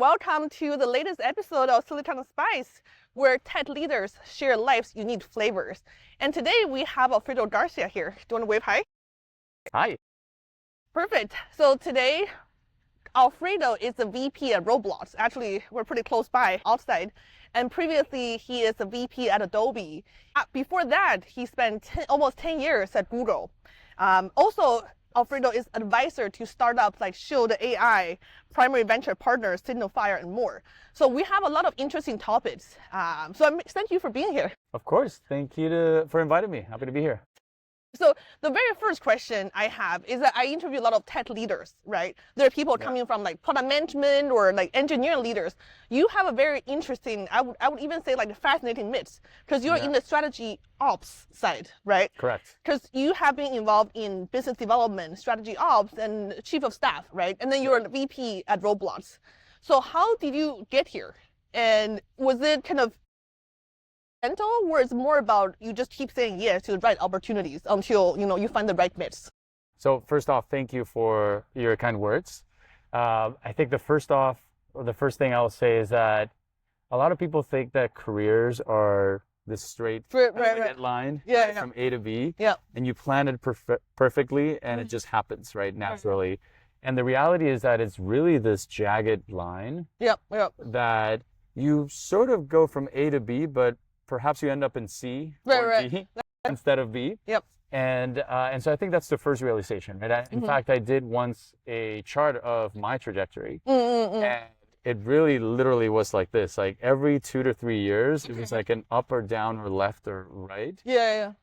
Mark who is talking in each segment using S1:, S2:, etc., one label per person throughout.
S1: Welcome to the latest episode of Silicon Spice, where tech leaders share life's unique flavors. And today we have Alfredo Garcia here. Do you want to wave hi?
S2: Hi.
S1: Perfect. So today, Alfredo is the VP at Roblox. Actually, we're pretty close by outside. And previously, he is the VP at Adobe. Before that, he spent almost 10 years at Google. Also, Alfredo is advisor to startups like Shield AI, primary venture partners, SignalFire, and more. So we have a lot of interesting topics. Thank you for being here.
S2: Of course. Thank you for inviting me. Happy to be here.
S1: So the very first question I have is that I interview a lot of tech leaders, right? There are people coming from like product management or like engineering leaders. You have a very interesting, I would even say like a fascinating mix, because you're in the strategy ops side, right?
S2: Correct.
S1: Because you have been involved in business development, strategy ops, and chief of staff, right? And then you're a VP at Roblox. So how did you get here? And was it kind of or it's more about you just keep saying yes to the right opportunities until you find the right mix?
S2: So first off, thank you for your kind words. I think the first thing I'll say is that a lot of people think that careers are this straight line from A to B, and you plan it perfectly, and it just happens naturally. And the reality is that it's really this jagged line that you sort of go from A to B, but perhaps you end up in C or D instead of B. And so I think that's the first realization, right? In fact, I did once a chart of my trajectory, and it really literally was like this. Like every 2 to 3 years, it was like an up or down or left or right.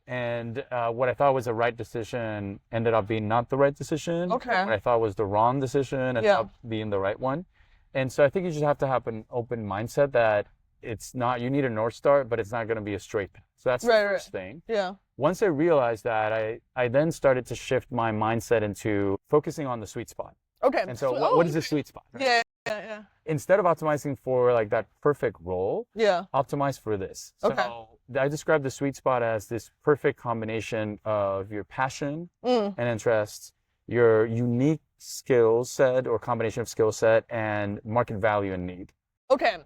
S2: And what I thought was the right decision ended up being not the right decision. What I thought was the wrong decision ended up being the right one. And so I think you just have to have an open mindset that it's not, you need a North Star, but it's not going to be a straight path. So that's the first thing. Once I realized that, I then started to shift my mindset into focusing on the sweet spot. And so what is the sweet spot? Right? Instead of optimizing for like that perfect role, optimize for this. So I describe the sweet spot as this perfect combination of your passion and interests, your unique skill set or combination of skill set, and market value and need.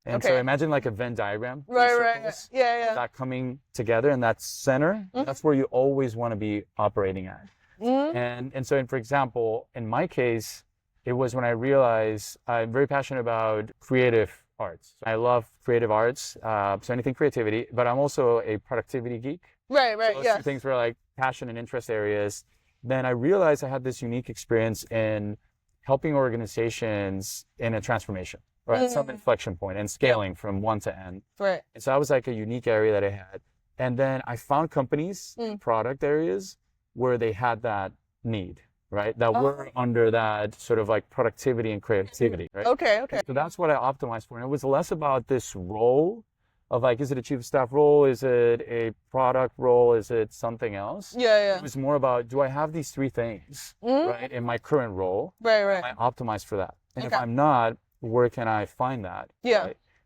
S2: And so imagine like a Venn diagram. That coming together, and that center, that's where you always want to be operating at. And so, for example, in my case, it was when I realized I'm very passionate about creative arts. I love creative arts, so anything creativity, but I'm also a productivity geek. So those two things were like passion and interest areas. Then I realized I had this unique experience in helping organizations in a transformation. Some inflection point and scaling from one to N. And so that was like a unique area that I had. And then I found companies, product areas, where they had that need, that were under that sort of like productivity and creativity, So that's what I optimized for. And it was less about this role of like, is it a chief of staff role? Is it a product role? Is it something else? It was more about, do I have these three things, in my current role? Am I optimized for that? And if I'm not, where can I find that?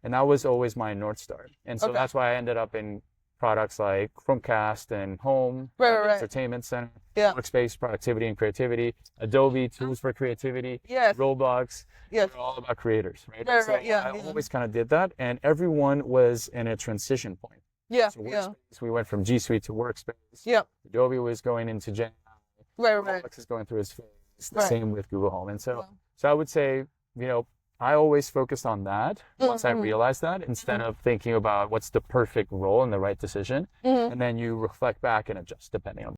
S2: And that was always my North Star. And so that's why I ended up in products like Chromecast and Home, Entertainment Center, Workspace, productivity and creativity, Adobe, tools for creativity, Roblox. They're all about creators, I always kind of did that. And everyone was in a transition point. So Workspace, we went from G Suite to Workspace. Adobe was going into Gen AI. Roblox is going through its phase. The same with Google Home. And so I would say, I always focused on that once I realized that, instead of thinking about what's the perfect role and the right decision. And then you reflect back and adjust depending on.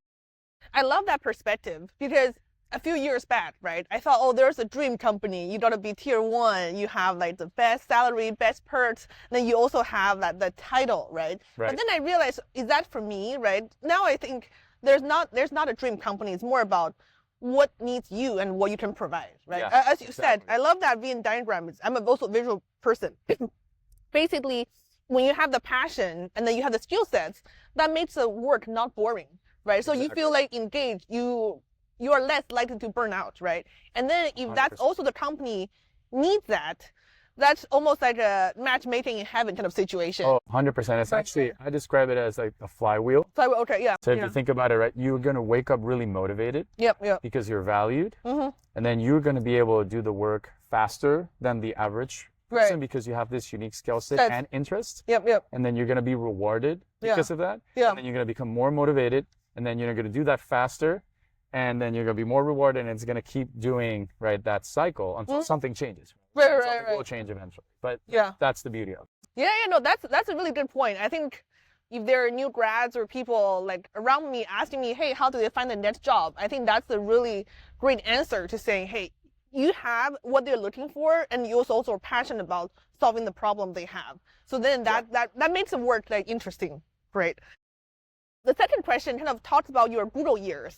S1: I love that perspective, because a few years back, I thought, there's a dream company. You got to be tier 1. You have like the best salary, best perks. And then you also have the title, But then I realized, is that for me, Now I think there's not a dream company. It's more about what needs you and what you can provide, As you said, I love that Venn diagram. I'm also a visual person. Basically, when you have the passion and then you have the skill sets, that makes the work not boring, So you feel like engaged, you are less likely to burn out, And then if 100%. That's also the company needs that, that's almost like a matchmaking in heaven kind of situation.
S2: 100%. It's actually, I describe it as like a flywheel.
S1: Flywheel, So
S2: if you think about it, you're going to wake up really motivated. Because you're valued. And then you're going to be able to do the work faster than the average person because you have this unique skill set and interest.
S1: Yep.
S2: And then you're going to be rewarded because of that.
S1: Yeah.
S2: And then you're going to become more motivated. And then you're going to do that faster. And then you're going to be more rewarded. And it's going to keep doing, right, that cycle until something changes. Something will change eventually. But that's the beauty of it.
S1: Yeah, no, that's a really good point. I think if there are new grads or people like around me asking me, hey, how do they find the next job? I think that's a really great answer to saying, hey, you have what they're looking for, and you also are passionate about solving the problem they have. So then that makes the work like interesting. Great. The second question kind of talks about your Google years.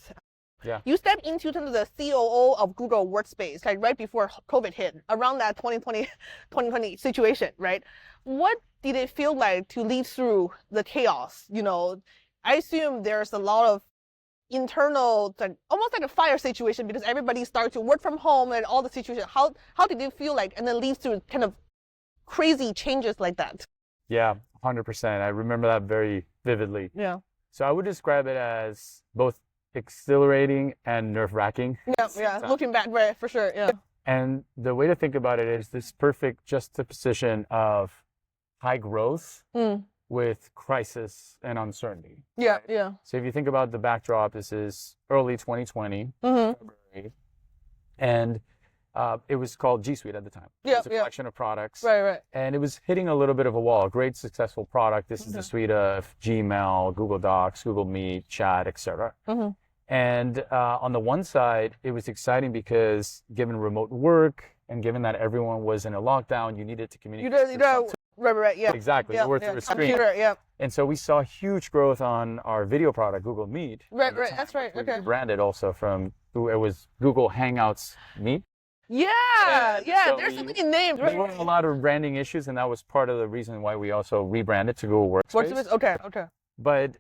S2: Yeah.
S1: You stepped into kind of the COO of Google Workspace, like right before COVID hit, around that 2020 situation, right? What did it feel like to lead through the chaos? You know, I assume there's a lot of internal, almost like a fire situation because everybody started to work from home and all the situation. How did it feel like, and then lead through kind of crazy changes like that?
S2: Yeah, 100%. I remember that very vividly.
S1: Yeah.
S2: So I would describe it as both exhilarating and nerve-wracking.
S1: Yeah. Looking back, right, for sure. Yeah.
S2: And the way to think about it is this perfect juxtaposition of high growth with crisis and uncertainty.
S1: Yeah,
S2: right?
S1: yeah.
S2: So if you think about the backdrop, this is early 2020, February, and it was called G Suite at the time.
S1: Yeah,
S2: it was a collection of products.
S1: Right.
S2: And it was hitting a little bit of a wall. A great successful product. This is the suite of Gmail, Google Docs, Google Meet, Chat, etc. And on the one side, it was exciting because given remote work and given that everyone was in a lockdown, you needed to communicate.
S1: Right, yeah.
S2: Exactly. You were through a screen.
S1: Computer, yeah.
S2: And so we saw huge growth on our video product, Google Meet.
S1: Right, that's right.
S2: We
S1: Okay.
S2: branded also from, it was Google Hangouts Meet.
S1: Yeah.
S2: So
S1: There's so many names.
S2: There were a lot of branding issues, and that was part of the reason why we also rebranded to Google Workspace.
S1: Okay.
S2: But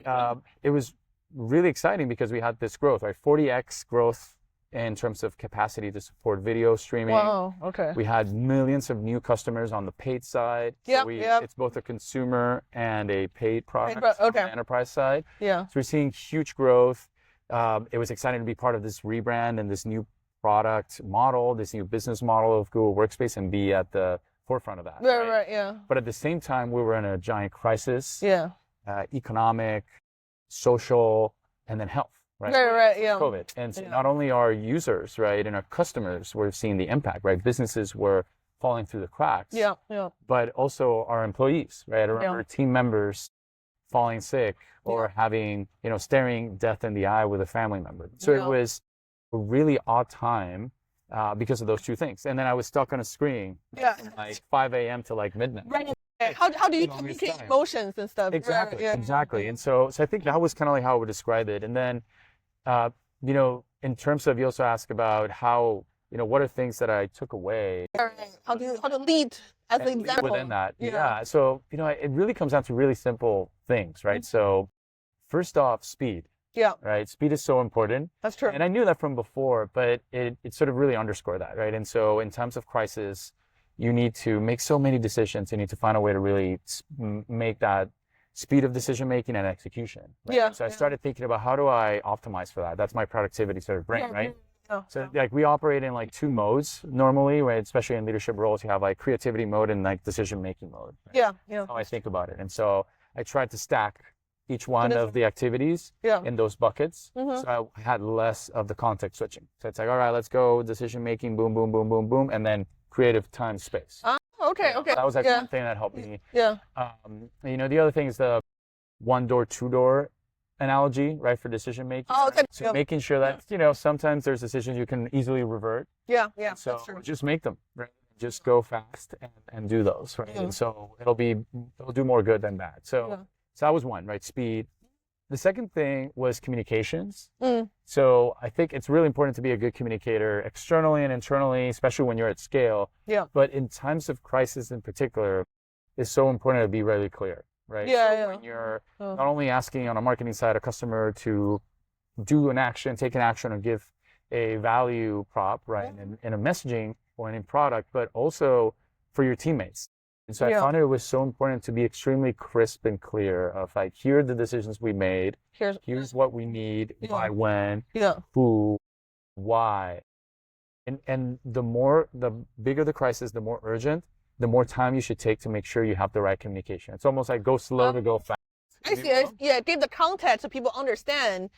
S2: it was really exciting because we had this growth, right? 40x growth in terms of capacity to support video streaming.
S1: Wow, okay.
S2: We had millions of new customers on the paid side. It's both a consumer and a paid product on the enterprise side.
S1: Yeah.
S2: So we're seeing huge growth. It was exciting to be part of this rebrand and this new product model, this new business model of Google Workspace, and be at the forefront of that.
S1: Right, yeah.
S2: But at the same time, we were in a giant crisis.
S1: Yeah.
S2: Economic, social, and then health.
S1: Right, yeah.
S2: COVID. And so not only our users, right, and our customers were seeing the impact, right? Businesses were falling through the cracks.
S1: Yeah.
S2: But also our employees, right? I remember team members falling sick or having, staring death in the eye with a family member. So it was a really odd time because of those two things. And then I was stuck on a screen from like 5 a.m. to like midnight.
S1: Right. How do you communicate emotions and stuff?
S2: Exactly. And so I think that was kind of like how I would describe it. And then, in terms of, you also ask about how, what are things that I took away?
S1: How to lead as an example.
S2: Within that. Yeah. So, it really comes down to really simple things, right? So first off, speed.
S1: Yeah.
S2: Right. Speed is so important.
S1: That's true.
S2: And I knew that from before, but it sort of really underscored that, right? And so in times of crisis, you need to make so many decisions. You need to find a way to really make that speed of decision making and execution. Right?
S1: Yeah.
S2: So I started thinking about how do I optimize for that? That's my productivity sort of brain, right?
S1: Yeah.
S2: So like we operate in like two modes normally, right? Especially in leadership roles, you have like creativity mode and like decision making mode. Right?
S1: Yeah.
S2: That's how I think about it. And so I tried to stack each one of the activities in those buckets. So I had less of the context switching. So it's like, all right, let's go decision making, boom, boom, boom, boom, boom, and then creative time space.
S1: Okay.
S2: That was like one thing that helped me.
S1: Yeah.
S2: The other thing is the one door, two door analogy, right, for decision making.
S1: Oh, okay.
S2: So making sure that, sometimes there's decisions you can easily revert.
S1: Yeah.
S2: So
S1: that's true.
S2: just make them, right? Just go fast and do those, right? And so it'll do more good than bad. So that was one, right? Speed. The second thing was communications. So I think it's really important to be a good communicator externally and internally, especially when you're at scale.
S1: Yeah.
S2: But in times of crisis in particular, it's so important to be really clear, right? So when you're not only asking on a marketing side a customer to do an action, take an action, or give a value prop, right, in a messaging or in a product, but also for your teammates. And so I found it was so important to be extremely crisp and clear of like, here are the decisions we made. Here's what we need, by when, who, why. And the bigger the crisis, the more urgent, the more time you should take to make sure you have the right communication. It's almost like go slow to go fast.
S1: I see. Yeah, give the context so people understand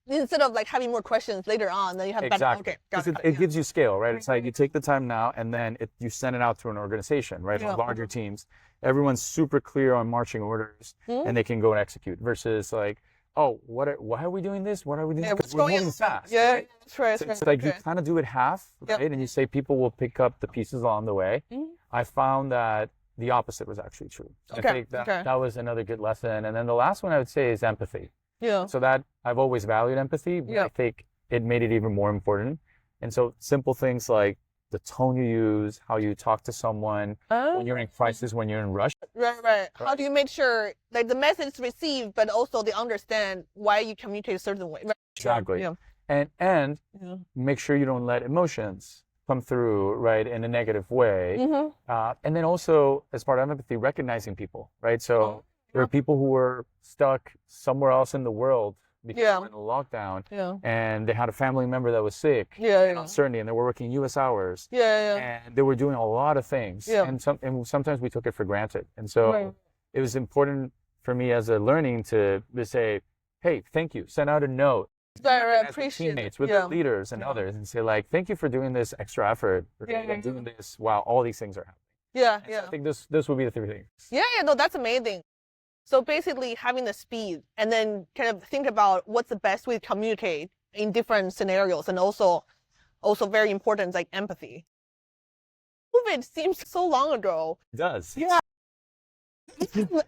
S1: instead of like having more questions later on. Then you have
S2: Exactly.
S1: Okay, got it.
S2: It gives you scale, right? It's like you take the time now, and then you send it out to an organization, right?
S1: Yeah.
S2: Larger teams. Everyone's super clear on marching orders, and they can go and execute. Versus like, oh, why are we doing this? What are we doing?
S1: Yeah,
S2: Because
S1: what's
S2: we're
S1: going
S2: moving
S1: on?
S2: fast.
S1: Yeah,
S2: right?
S1: that's right.
S2: So
S1: That's
S2: it's
S1: right.
S2: like you kind of do it half,
S1: Yep.
S2: right? And you say people will pick up the pieces along the way. I found that the opposite was actually true.
S1: Okay,
S2: I think that was another good lesson. And then the last one I would say is empathy.
S1: Yeah.
S2: So that I've always valued empathy, but I think it made it even more important. And so simple things like the tone you use, how you talk to someone when you're in crisis, when you're in rush.
S1: Right. How do you make sure like the message is received, but also they understand why you communicate a certain way? Right.
S2: Exactly.
S1: Yeah.
S2: And make sure you don't let emotions come through, right, in a negative way. And then also, as part of empathy, recognizing people, right? So there are people who were stuck somewhere else in the world because they were in a lockdown, and they had a family member that was sick, and uncertainty, and they were working U.S. hours, and they were doing a lot of things, and sometimes we took it for granted. And so it was important for me as a learning to say, hey, thank you, send out a note.
S1: Appreciate
S2: teammates with the leaders and others, and say like, thank you for doing this extra effort, doing this while all these things are happening. So I think this would be the three things.
S1: No, that's amazing. So basically having the speed and then kind of think about what's the best way to communicate in different scenarios, and also very important, like empathy. COVID seems so long ago.
S2: It does.
S1: Yeah. I feel like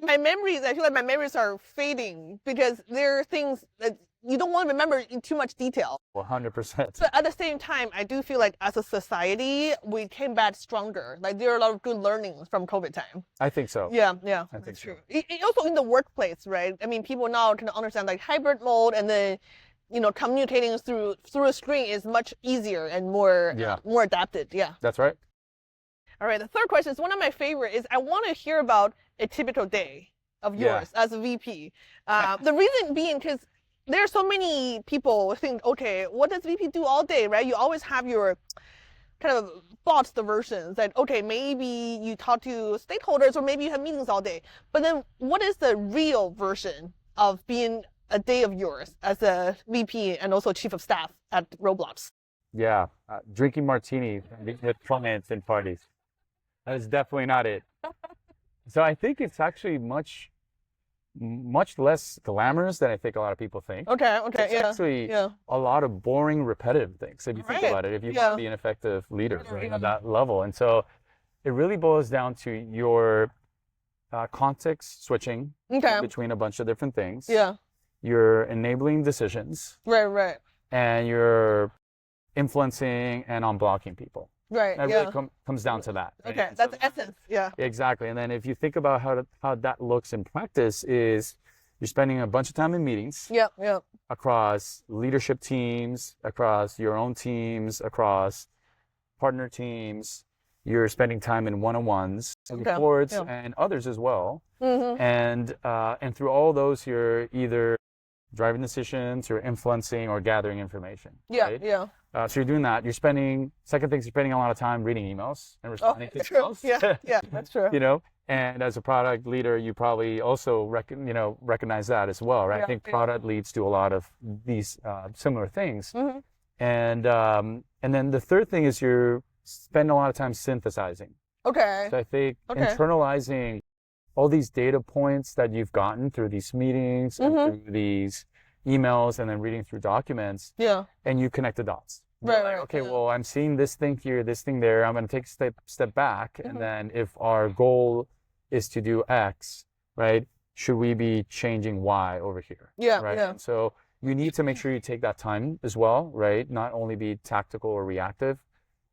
S1: my memories are fading because there are things that you don't want to remember in too much detail.
S2: 100%.
S1: But at the same time, I do feel like as a society, we came back stronger. Like there are a lot of good learnings from COVID time.
S2: I think so.
S1: Yeah,
S2: I think
S1: true. Also in the workplace, right? I mean, people now can understand like hybrid mode, and then communicating through a screen is much easier and more adapted. Yeah.
S2: That's right.
S1: All right. The third question is one of my favorite. Is I want to hear about a typical day of yours as a VP. The reason being because there are so many people who think, okay, what does VP do all day, right? You always have your kind of thoughts, the versions that, okay, maybe you talk to stakeholders or maybe you have meetings all day. But then what is the real version of being a day of yours as a VP and also chief of staff at Roblox?
S2: Yeah, drinking martinis with clients and parties. That is definitely not it. So I think it's actually much less glamorous than I think a lot of people think.
S1: Okay,
S2: it's actually a lot of boring, repetitive things if you think about it, if you want to be an effective leader at that level. And so it really boils down to your context switching between a bunch of different things. You're enabling decisions.
S1: Right.
S2: And you're influencing and unblocking people.
S1: Right.
S2: It really comes down to that.
S1: Right? Okay, that's the essence. Yeah.
S2: Exactly. And then if you think about how that looks in practice, is you're spending a bunch of time in meetings.
S1: Yep.
S2: Across leadership teams, across your own teams, across partner teams. You're spending time in one-on-ones, boards, and others as well. And through all those, you're either driving decisions, you're influencing, or gathering information. Right? So you're doing that. You're spending a lot of time reading emails and responding to emails.
S1: Yeah, that's true.
S2: And as a product leader, you probably also recognize that as well, right? I think product leads to a lot of these similar things. And then the third thing is you're spending a lot of time synthesizing.
S1: Okay.
S2: So I think internalizing all these data points that you've gotten through these meetings and through these emails and then reading through documents. And you connect the dots.
S1: Right.
S2: Okay, well, I'm seeing this thing here, this thing there. I'm going to take a step back. And then if our goal is to do X, right, should we be changing Y over here? Right. And so you need to make sure you take that time as well, right? Not only be tactical or reactive,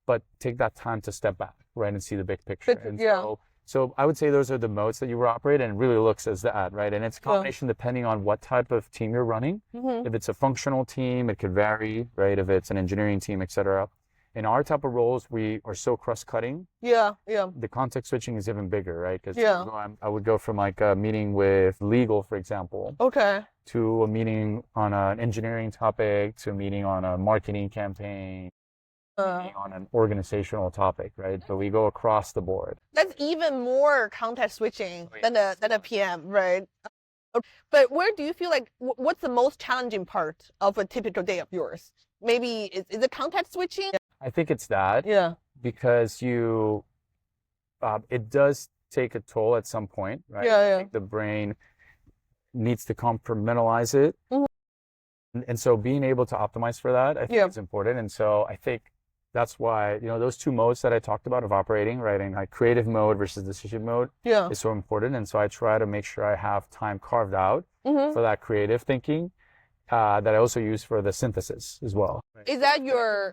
S2: but take that time to step back, right, and see the big picture. So I would say those are the modes that you will operate, and it really looks as that, right? And it's a combination depending on what type of team you're running. If it's a functional team, it could vary, right? If it's an engineering team, et cetera. In our type of roles, we are so cross-cutting. The context switching is even bigger, right? Because I would go from like a meeting with legal, for example, to a meeting on an engineering topic, to a meeting on a marketing campaign, on an organizational topic, right? So we go across the board.
S1: That's even more context switching than a PM, right? But where do you feel like what's the most challenging part of a typical day of yours? Maybe is it context switching?
S2: I think it's that.
S1: Yeah.
S2: Because it does take a toll at some point, right?
S1: Yeah.
S2: Like the brain needs to compartmentalize it. And so being able to optimize for that, I think is important. And so I think that's why, those two modes that I talked about of operating, right, in like creative mode versus decision mode is so important. And so I try to make sure I have time carved out for that creative thinking that I also use for the synthesis as well. Right?
S1: Is that your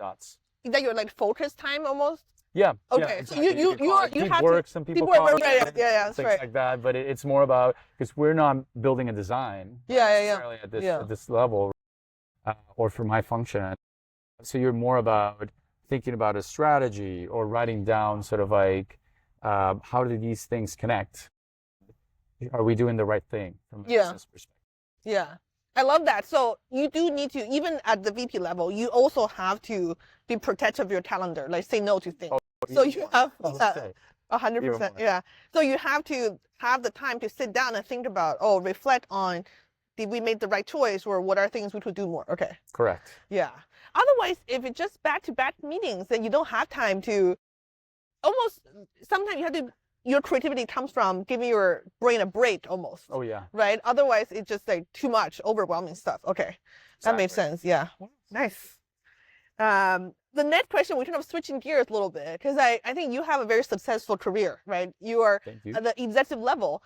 S1: like focus time almost?
S2: Yeah.
S1: Okay.
S2: Yeah, exactly.
S1: So you have
S2: work,
S1: to.
S2: some people call it.
S1: Yeah, that's
S2: things
S1: right.
S2: like that. But it's more about, because we're not building a design necessarily at this level or for my function. So you're more about thinking about a strategy or writing down sort of like how do these things connect? Are we doing the right thing from a business perspective?
S1: Yeah. I love that. So you do need to, even at the VP level, you also have to be protective of your calendar, like say no to things. So you have 100%. Yeah. So you have to have the time to sit down and think about, reflect on, did we make the right choice or what are things we could do more? Okay.
S2: Correct.
S1: Yeah. Otherwise, if it's just back-to-back meetings, then you don't have time to sometimes you have to, your creativity comes from giving your brain a break almost.
S2: Oh, yeah.
S1: Right? Otherwise, it's just like too much overwhelming stuff. Okay. That makes sense. Yeah. Nice. The next question, we're kind of switching gears a little bit because I think you have a very successful career, right? You are at the executive level.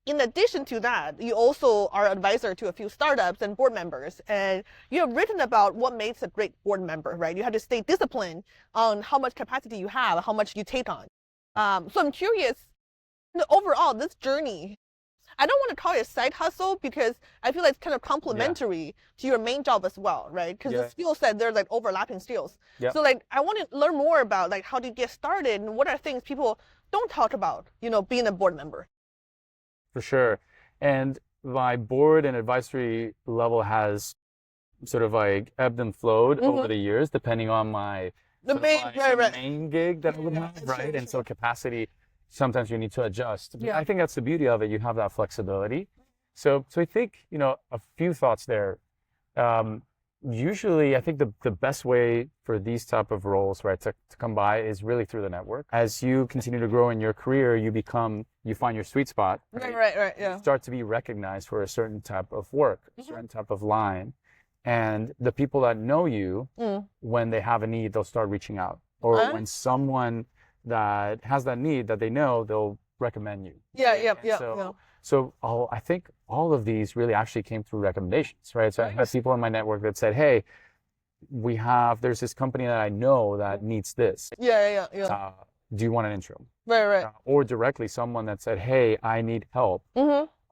S1: In addition to that, you also are advisor to a few startups and board members, and you have written about what makes a great board member, right? You have to stay disciplined on how much capacity you have, how much you take on. So I'm curious, overall, this journey, I don't want to call it a side hustle because I feel like it's kind of complementary to your main job as well, right? Because the skill set, they're like overlapping skills. So like, I want to learn more about like how do you get started and what are things people don't talk about, being a board member.
S2: For sure. And my board and advisory level has sort of like ebbed and flowed over the years, depending on my main gig that I would have, right? And so capacity, sometimes you need to adjust. But I think that's the beauty of it. You have that flexibility. So I think, a few thoughts there. Usually, I think the best way for these type of roles, right, to come by is really through the network. As you continue to grow in your career, you find your sweet spot.
S1: Right. Yeah.
S2: You start to be recognized for a certain type of work, a certain type of line. And the people that know you, when they have a need, they'll start reaching out. Or when someone that has that need that they know, they'll recommend you. So I think all of these really actually came through recommendations, right? So I had people in my network that said, hey, there's this company that I know that needs this. Do you want an intro?
S1: Right.
S2: Or directly someone that said, hey, I need help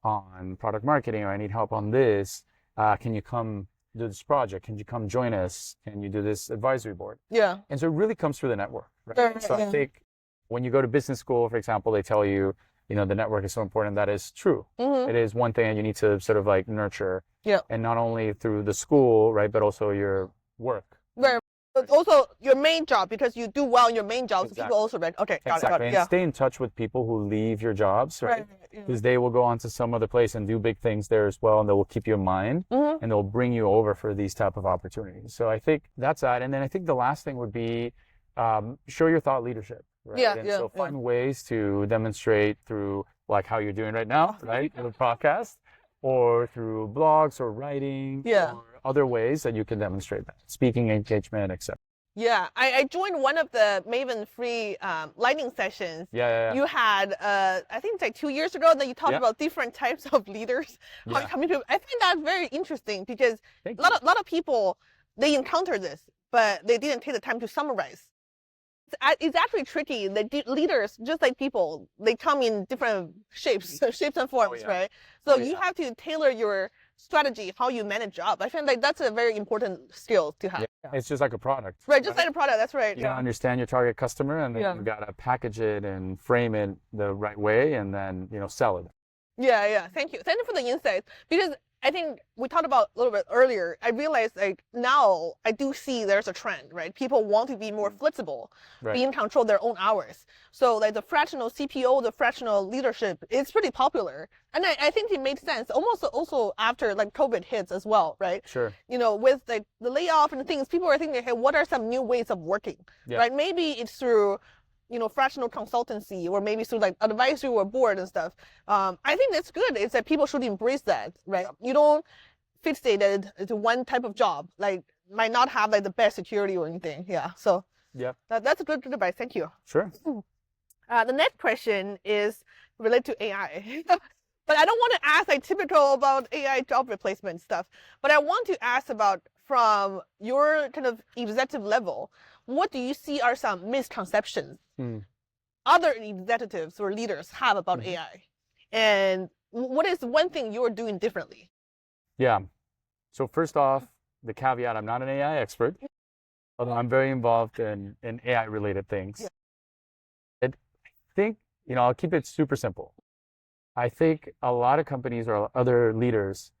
S2: on product marketing, or I need help on this. Can you come do this project? Can you come join us? Can you do this advisory board? Yeah. And so it really comes through the network, right? So I think when you go to business school, for example, they tell you, the network is so important. That is true. It is one thing you need to sort of like nurture. And not only through the school, right, but also your work.
S1: Right. But also your main job, because you do well in your main job. So people also read, got it.
S2: And stay in touch with people who leave your jobs, right? Because they will go on to some other place and do big things there as well, and they will keep you in mind, and they'll bring you over for these type of opportunities. So I think that's that. And then I think the last thing would be show your thought leadership. Right? So find ways to demonstrate through like how you're doing right now, right? With a podcast, or through blogs or writing, or other ways that you can demonstrate that. Speaking engagement, etc.
S1: Yeah, I joined one of the Maven free lightning sessions. You had, I think it's like 2 years ago, that you talked about different types of leaders. How you come into, I think that's very interesting because a lot of people, they encounter this, but they didn't take the time to summarize. It's actually tricky. The leaders, just like people, they come in different shapes and forms, right? So you have to tailor your strategy, how you manage job. I feel like that's a very important skill to have.
S2: It's just like a product.
S1: Right, just like a product. That's right.
S2: You gotta understand your target customer, and then you gotta package it and frame it the right way, and then sell it.
S1: Yeah. Thank you. Thank you for the insights. Because I think we talked about a little bit earlier. I realized like now I do see there's a trend, right? People want to be more flexible, be in control of their own hours. So like the fractional CPO, the fractional leadership, it's pretty popular. And I think it made sense almost also after like COVID hits as well, right?
S2: Sure.
S1: With like the layoff and things, people are thinking, hey, what are some new ways of working, right? Maybe it's through fractional consultancy, or maybe through like advisory or board and stuff. I think that's good. It's that people should embrace that, right? You don't fixate it to one type of job, like might not have like the best security or anything. Yeah. So that's a good advice. Thank you.
S2: Sure.
S1: The next question is related to AI. But I don't want to ask like typical about AI job replacement stuff, but I want to ask about from your kind of executive level, what do you see are some misconceptions other executives or leaders have about AI? And what is one thing you're doing differently?
S2: Yeah. So first off, the caveat, I'm not an AI expert, although I'm very involved in AI related things. I think, I'll keep it super simple. I think a lot of companies or other leaders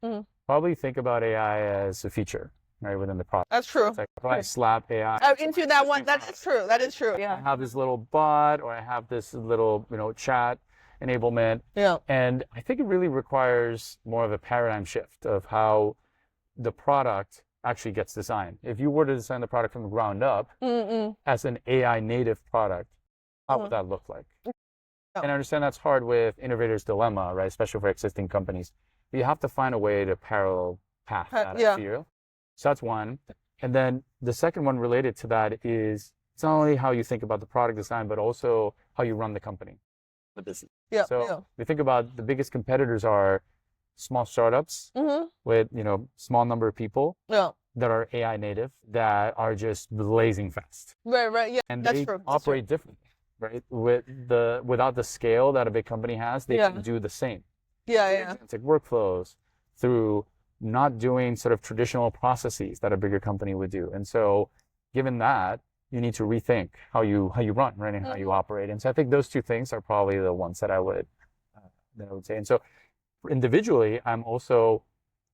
S2: probably think about AI as a feature, right, within the product.
S1: That's true.
S2: It's like, if I slap AI
S1: into that one, that is true. That is true. Yeah.
S2: I have this little bot, or I have this little, chat enablement.
S1: Yeah.
S2: And I think it really requires more of a paradigm shift of how the product actually gets designed. If you were to design the product from the ground up as an AI native product, how would that look like? And I understand that's hard with innovator's dilemma, right? Especially for existing companies. But you have to find a way to parallel path that, I feel. So that's one. And then the second one related to that is it's not only how you think about the product design, but also how you run the company, the business. So we think about the biggest competitors are small startups with, small number of people that are AI native, that are just blazing fast.
S1: Right. Yeah,
S2: and
S1: that's
S2: they
S1: true.
S2: operate differently. Right, without the scale that a big company has, they can do the same. It's like workflows through not doing sort of traditional processes that a bigger company would do. And so, given that, you need to rethink how you run, right, and how you operate. And so, I think those two things are probably the ones that I would say. And so, individually, I'm also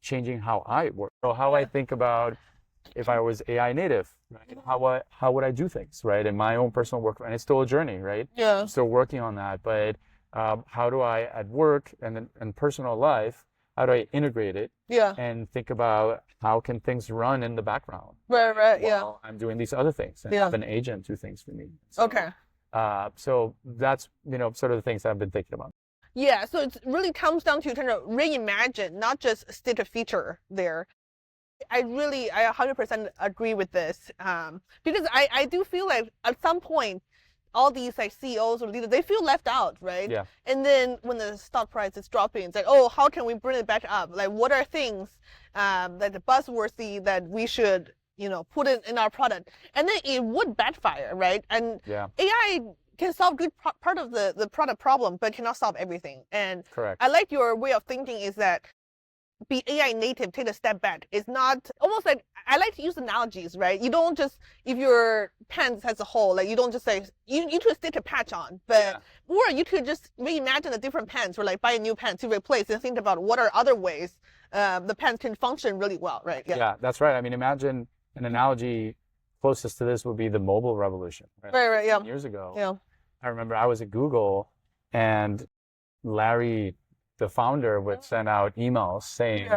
S2: changing how I work. So how I think about if I was AI native, right? How would I do things, right? In my own personal work, and it's still a journey, right?
S1: Yeah.
S2: I'm still working on that, but how do I, at work and in personal life, how do I integrate it? And think about how can things run in the background?
S1: Right.
S2: While I'm doing these other things, and have an agent do things for me. So, so that's sort of the things that I've been thinking about.
S1: Yeah. So it really comes down to kind of reimagine, not just stick a feature there. I 100% agree with this, because I do feel like at some point, all these like CEOs or leaders, they feel left out, right?
S2: Yeah.
S1: And then when the stock price is dropping, it's like, oh, how can we bring it back up? Like, what are things that are buzzworthy that we should, put in our product? And then it would backfire, right? And AI can solve good part of the product problem, but cannot solve everything. And
S2: correct.
S1: I like your way of thinking is that be AI native, take a step back. It's not almost like, I like to use analogies, right? You don't just, if your pants has a hole, like you don't just say, you could stick a patch on, but, or you could just reimagine a different pants, or like buy a new pants to replace, and think about what are other ways the pants can function really well, right?
S2: Yeah, that's right. I mean, imagine an analogy closest to this would be the mobile revolution.
S1: Right, yeah.
S2: Years ago, I remember I was at Google, and Larry, the founder, would send out emails saying,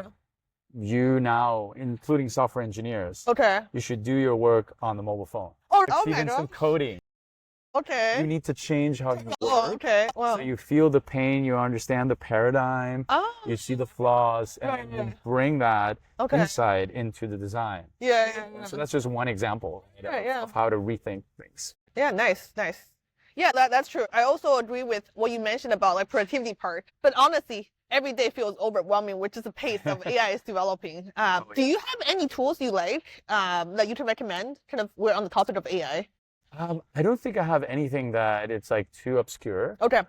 S2: you now, including software engineers, you should do your work on the mobile phone. Even some coding. You need to change how you work.
S1: Wow.
S2: So you feel the pain, you understand the paradigm, you see the flaws, and you bring that insight into the design. So that's just one example of how to rethink things.
S1: Yeah, nice. Yeah, that's true. I also agree with what you mentioned about like productivity part. But honestly, every day feels overwhelming, which is the pace of AI is developing. Do you have any tools you like that you can recommend? Kind of, we're on the topic of AI.
S2: I don't think I have anything that it's like too obscure.
S1: Okay.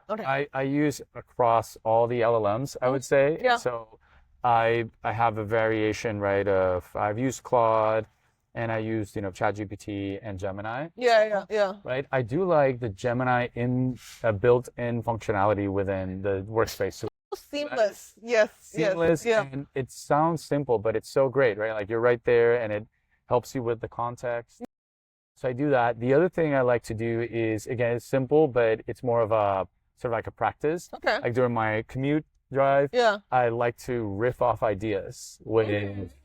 S2: I use across all the LLMs, I would say. So I have a variation, right, of I've used Claude, and I used, ChatGPT and Gemini.
S1: Yeah.
S2: Right. I do like the Gemini built-in functionality within the workspace. So
S1: Seamless. Yes.
S2: Seamless,
S1: Yes. Yeah.
S2: and it sounds simple, but it's so great, right? Like you're right there, and it helps you with the context. So I do that. The other thing I like to do is, again, it's simple, but it's more of a sort of like a practice.
S1: Okay.
S2: Like during my commute drive,
S1: Yeah.
S2: I like to riff off ideas with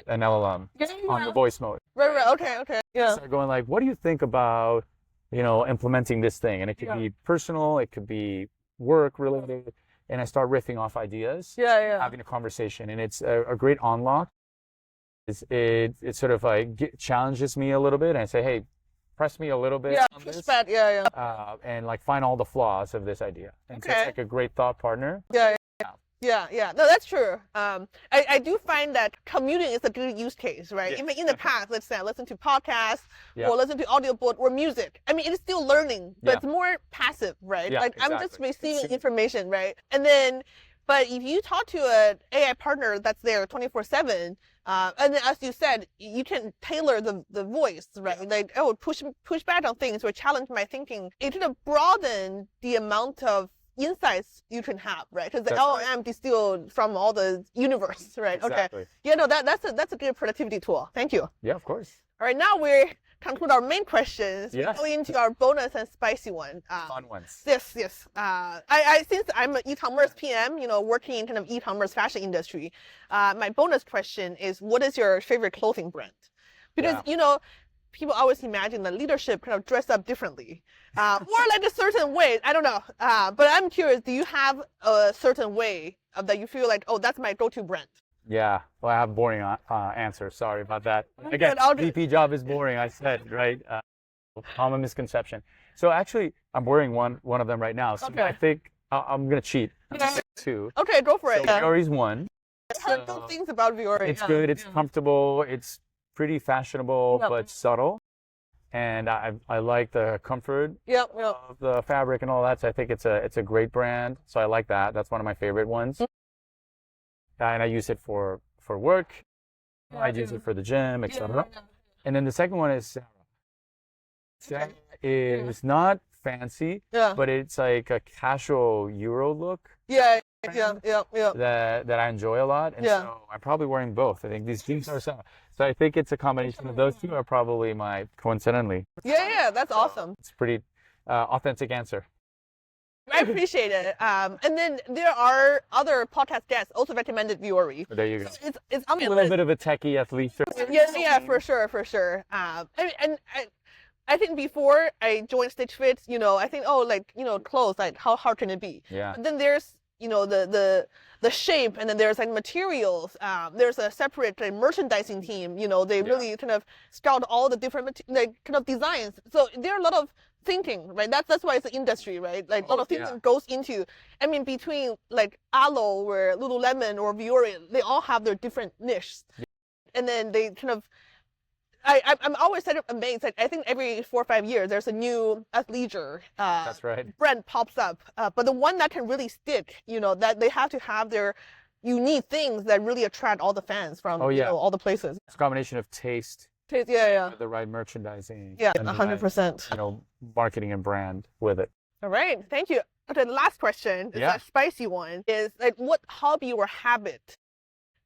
S2: an LLM on the voice mode.
S1: Right. Okay. Yeah.
S2: Start going like, what do you think about, implementing this thing? And it could be personal, it could be work related, and I start riffing off ideas,
S1: Yeah.
S2: having a conversation, and it's a great unlock. It sort of like challenges me a little bit, and I say, hey, press me a little bit on
S1: Push
S2: this,
S1: back. Yeah.
S2: and like find all the flaws of this idea. And so
S1: Okay.
S2: it's like a great thought partner.
S1: Yeah. No, that's true. I do find that commuting is a good use case, right?
S2: Yeah.
S1: Even in the past, let's say I listen to podcasts
S2: Yeah.
S1: or listen to audiobook or music. I mean, it is still learning, but
S2: Yeah.
S1: it's more passive, right?
S2: Yeah,
S1: Like I'm just
S2: exactly.
S1: receiving information, right? And then, but if you talk to an AI partner that's there 24/7, and then as you said, you can tailor the voice, right? Like, push back on things or challenge my thinking. It kind of broaden the amount of insights you can have, right? Because the
S2: That's
S1: LLM distilled from all the universe, right?
S2: Exactly.
S1: Okay. Yeah, no, that's a good productivity tool. Thank you.
S2: Yeah, of course.
S1: All right, now we conclude our main questions.
S2: Yes.
S1: We go into our bonus and spicy one.
S2: Fun ones.
S1: Yes. I since I'm an e-commerce PM, working in kind of e-commerce fashion industry, my bonus question is, what is your favorite clothing brand? Because people always imagine that leadership kind of dress up differently, or like a certain way. I don't know. But I'm curious, do you have a certain way that you feel like, oh, that's my go-to brand?
S2: Yeah. Well, I have a boring answer. Sorry about that. Again,
S1: I'll
S2: VP job is boring. I said, right? Common misconception. So actually, I'm wearing one of them right now. So
S1: Okay.
S2: I think I'm gonna cheat. I'm gonna say two.
S1: Okay, go for
S2: So
S1: it. Yeah.
S2: Viori's one.
S1: I heard good things about Viore.
S2: It's good. It's comfortable. It's pretty fashionable,
S1: Yep.
S2: but subtle. And I like the comfort
S1: Yep.
S2: of the fabric and all that. So I think it's a great brand. So I like that. That's one of my favorite ones. And I use it for work. I use it for the gym, etc. And then the second one is Sarah. Sarah is not fancy,
S1: Yeah.
S2: but it's like a casual Euro look
S1: Yeah.
S2: that I enjoy a lot. And
S1: Yeah.
S2: so I'm probably wearing both. I think these jeans are so I think it's a combination of those two are probably my coincidentally.
S1: Yeah. That's awesome.
S2: It's pretty authentic answer.
S1: I appreciate it. And then there are other podcast guests also recommended Viore.
S2: But there you go.
S1: It's on my
S2: A little
S1: list.
S2: bit of a techie athlete.
S1: Yeah, for sure. I think before I joined Stitch Fit, I think, clothes, like how hard can it be?
S2: Yeah.
S1: But then there's, the shape, and then there's like materials. There's a separate merchandising team. They really kind of scout all the different kind of designs. So there are a lot of thinking, right? That's why it's an industry, right? Like a lot of thinking goes into. I mean, between like Alo or Lululemon or Viore, they all have their different niches, and then they kind of. I'm always kind of amazed. Like, I think every 4 or 5 years there's a new athleisure
S2: That's right.
S1: brand pops up. But the one that can really stick, that they have to have their unique things that really attract all the fans from all the places.
S2: It's a combination of taste,
S1: Yeah.
S2: the right merchandising,
S1: Yeah,
S2: and the
S1: 100%.
S2: right, marketing and brand with it.
S1: All right, thank you. Okay, the last question is a spicy one. Is like, what hobby or habit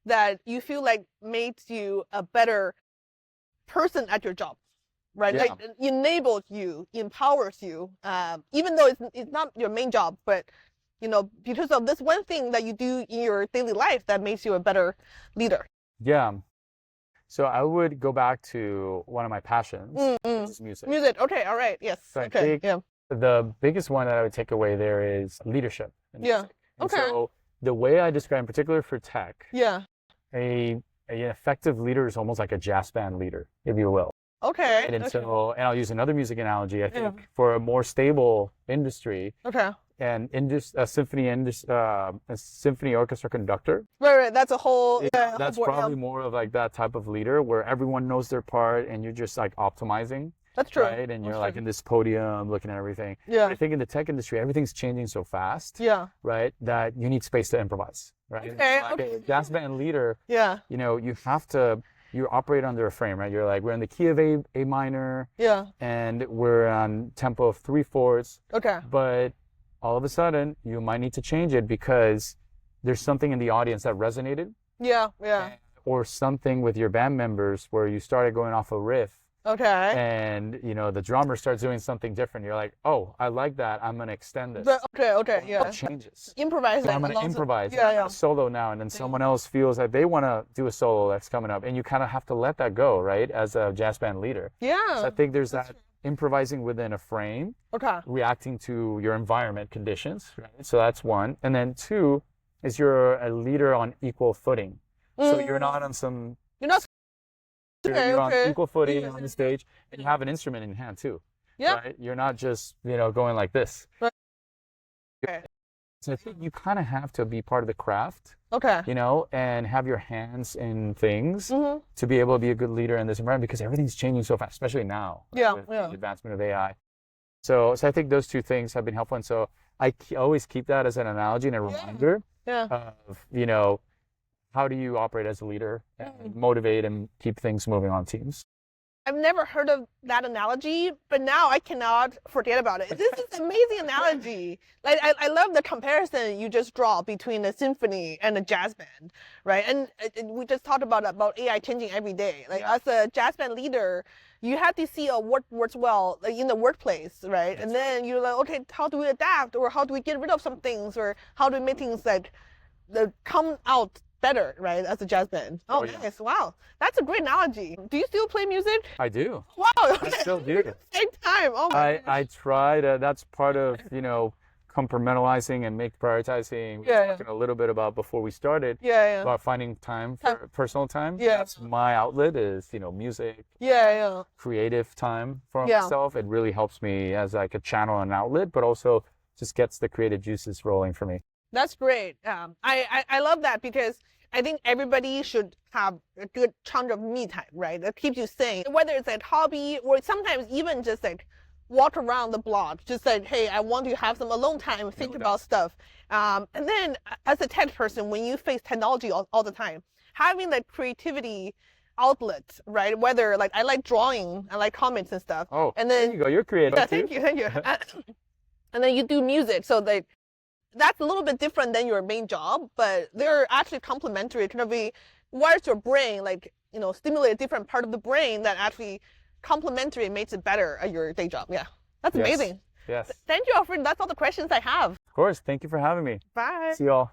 S1: that you feel like makes you a better person at your job, right?
S2: Yeah.
S1: Like, enables you, empowers you, even though it's not your main job, but because of this one thing that you do in your daily life that makes you a better leader.
S2: Yeah. So I would go back to one of my passions, which is music.
S1: Music. Okay. All right. Yes.
S2: So I
S1: Okay.
S2: think the biggest one that I would take away there is leadership. In music. And
S1: Okay.
S2: So the way I describe, in particular for tech,
S1: Yeah.
S2: an effective leader is almost like a jazz band leader, if you will.
S1: Okay.
S2: And
S1: Okay.
S2: so, and I'll use another music analogy. I think for a more stable industry,
S1: Okay.
S2: and a symphony orchestra conductor.
S1: Right. That's a whole.
S2: That's probably more of like that type of leader where everyone knows their part and you're just like optimizing.
S1: That's true.
S2: Right, and you're like in this podium looking at everything.
S1: Yeah.
S2: But I think in the tech industry, everything's changing so fast.
S1: Yeah.
S2: Right, that you need space to improvise. Right.
S1: Okay.
S2: Like
S1: Okay.
S2: a jazz band leader.
S1: Yeah.
S2: You have to. You operate under a frame, right? You're like, we're in the key of A minor.
S1: Yeah.
S2: And we're on tempo of 3/4.
S1: Okay.
S2: But all of a sudden, you might need to change it because there's something in the audience that resonated,
S1: Yeah, yeah.
S2: or something with your band members where you started going off a riff,
S1: Okay.
S2: and the drummer starts doing something different. You're like, oh, I like that. I'm gonna extend this.
S1: Okay, yeah.
S2: It changes.
S1: Improvise.
S2: So I'm gonna improvise.
S1: Yeah.
S2: A solo now, and then someone else feels like they want to do a solo that's coming up, and you kind of have to let that go, right? As a jazz band leader.
S1: Yeah.
S2: So I think there's that improvising within a frame,
S1: Okay.
S2: reacting to your environment conditions, right? So that's one, and then two is you're a leader on equal footing. So you're not on some.
S1: You're not.
S2: You're on equal footing on the stage, and you have an instrument in your hand too.
S1: Yeah.
S2: Right? You're not just going like this.
S1: Right. Okay.
S2: So I think you kind of have to be part of the craft,
S1: Okay.
S2: and have your hands in things
S1: Mm-hmm.
S2: to be able to be a good leader in this environment, because everything's changing so fast, especially now.
S1: Yeah,
S2: With
S1: yeah.
S2: the advancement of AI. So I think those two things have been helpful, and so I always keep that as an analogy and a reminder
S1: Yeah.
S2: of how do you operate as a leader and motivate and keep things moving on teams.
S1: I've never heard of that analogy, but now I cannot forget about it. This is an amazing analogy. Like I love the comparison you just draw between a symphony and a jazz band, right? And we just talked about AI changing every day. Like as a jazz band leader, you have to see what works well, like in the workplace, right? And then you're like, okay, how do we adapt, or how do we get rid of some things, or how do we make things like that come out better, right, as a jazz band? Oh,
S2: yeah.
S1: Nice. Wow. That's a great analogy. Do you still play music?
S2: I do.
S1: Wow.
S2: I still do.
S1: Same time. Oh my gosh.
S2: I try to, that's part of, compartmentalizing and prioritizing. We were talking a little bit about before we started.
S1: Yeah.
S2: About finding time for personal time.
S1: Yeah.
S2: That's my outlet is, music,
S1: Yeah.
S2: creative time for
S1: Yeah.
S2: myself. It really helps me as like a channel and outlet, but also just gets the creative juices rolling for me.
S1: That's great. I love that, because I think everybody should have a good chunk of me time, right? That keeps you sane. Whether it's a hobby or sometimes even just like walk around the block, just like, hey, I want to have some alone time, think about stuff. And then as a tech person, when you face technology all the time, having that creativity outlet, right? Whether like I like drawing, I like comics and stuff.
S2: Oh,
S1: and then
S2: there you go. You're creative.
S1: yeah,
S2: too.
S1: thank you. And then you do music, so that's a little bit different than your main job, but they're actually complementary. Kind of wires your brain, like, stimulate a different part of the brain that actually complementary makes it better at your day job. Yeah, that's amazing.
S2: Yes.
S1: Thank you, Alfred. That's all the questions I have.
S2: Of course. Thank you for having me.
S1: Bye.
S2: See you all.